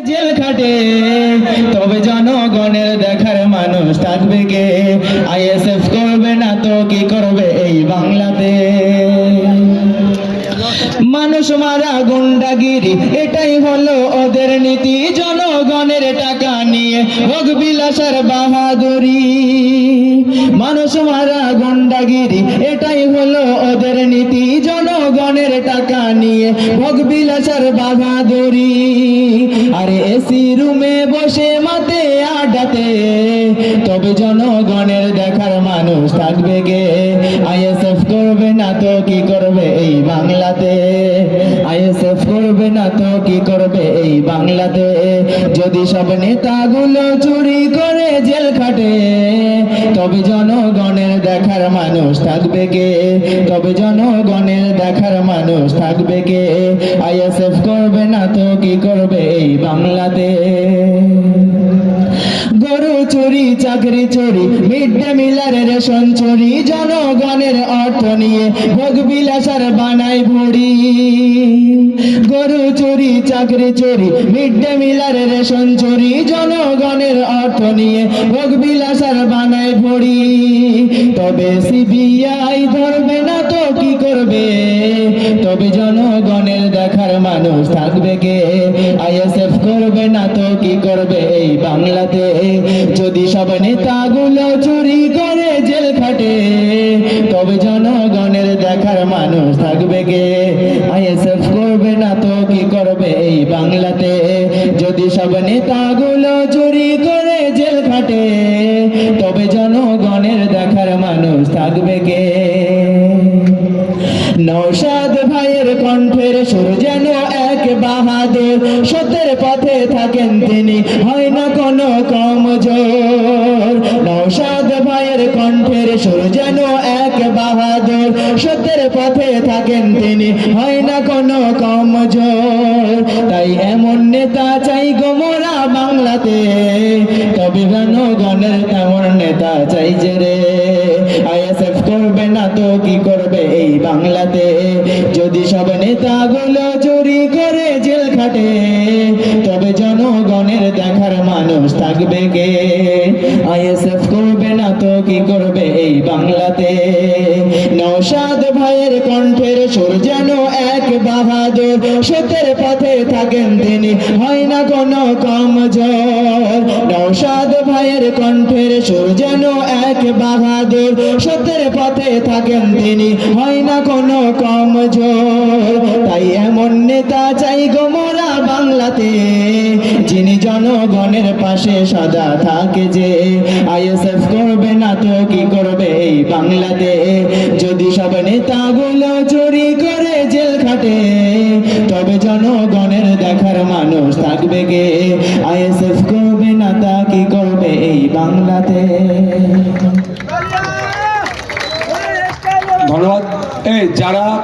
Jail খাটে তবে জনগণের দেখার মানুষ থাকবে কে? আইএসএফ করবে না তো কি করবে এই বাংলাতে? মানুষ মারা গুন্ডাগিরি এটাই হলো ওদের নীতি, জনগণের টাকা নিয়ে ভোগ বিলাসের বাহাদুরি। মানুষ মারা গুন্ডাগিরি এটাই হলো ওদের নীতি, জনগণের টাকা নিয়ে ভোগ বিলাসের বাহাদুরি। আরে এসি রুমে বসে মাতে আড্ডাতে তবে জনগণের দেখার মানুষ থাকবে কে? আইএসএফ করবে না তো কি করবে এই বাংলাতে? আইএসএফ করবে না তো কি করবে এই বাংলাতে? যদি সব নেতাগুলো চুরি করে জেল খাটে তবে জনগণের দেখার মানুষ থাকবে কে? তবে জনগণের দেখার মানুষ থাকবে কে? আইএসএফ করবে না তো কি করবে এই বাংলাতে? গরু চুরি, চাকরি চুরি, মিড ডে মিলের রেশন চুরি, জনগণের অর্থ নিয়ে ভোগ বিলাসের বানায় ভুড়ি। গরু চুরি, চাকরি চুরি, মিড ডে মিলের রেশন চুরি, জনগণের অর্থ নিয়ে ভোগ বিলাসের বানায় ভুড়ি। তবে সিবিআই ধরবে না তো কি করবে? তবে জনগণের দেখার মানুষ থাকবে কে? আইএসএফ করবে না তো কি করবে এই বাংলাতে? যদি সব নেতাগুলো চুরি করে জেল খাটে তবে জনগণের দেখার মানুষ থাকবে কে? আইএসএফ করবে না তো কি করবে এই বাংলাতে? যদি সব নেতাগুলো চুরি করে জেল খাটে তবে জনগণের দেখার মানুষ থাকবে কে? নওশাদ ভাইয়ের কণ্ঠের সুর যেন এক বাহাদুর, সত্যের পথে থাকেন তিনি, হয় না কোনো কমজোর। নওশাদ ভাইয়ের কণ্ঠের সুর যেন এক বাহাদুর, সত্যের পথে থাকেন তিনি, হয় না কোনো কমজোর। তাই এমন নেতা চাই গো মোরা বাংলাতে, তবে জনগণের তেমন নেতা চাই যে রে। আইএসএফ করবে না তো কি করবে এই বাংলাতে? যদি সব নেতাগুলো চুরি করে জেল খাটে তবে জনগণের দেখার মানুষ থাকবে কে? আইএসএফ করবে না তো কি করবে এই বাংলাতে? নওশাদ ভাইয়ের কণ্ঠের সুর যেন এক বাহাদুর, সত্যের পথে থাকেন তিনি, হয় না কোনো কমজোর। নওশাদ ভাইয়ের কণ্ঠের সুর যেন এক বাহাদুর, সত্যের পথে থাকেন তিনি, হয় না কোনো কমজোর। তাই এমন নেতা চাই গো মোরা বাংলাতে, যিনি জনগণের পাশে সদা থাকে যে। আইএসএফ করবে না তো কি করবে এই বাংলাতে? যদি সব নেতাগুলো চুরি করে জেল খাটে তবে জনগণের দেখার মানুষ থাকবে কে? আইএসএফ করবে না তা কি করবে এই বাংলাতে? ধন্যবাদ। এই যারা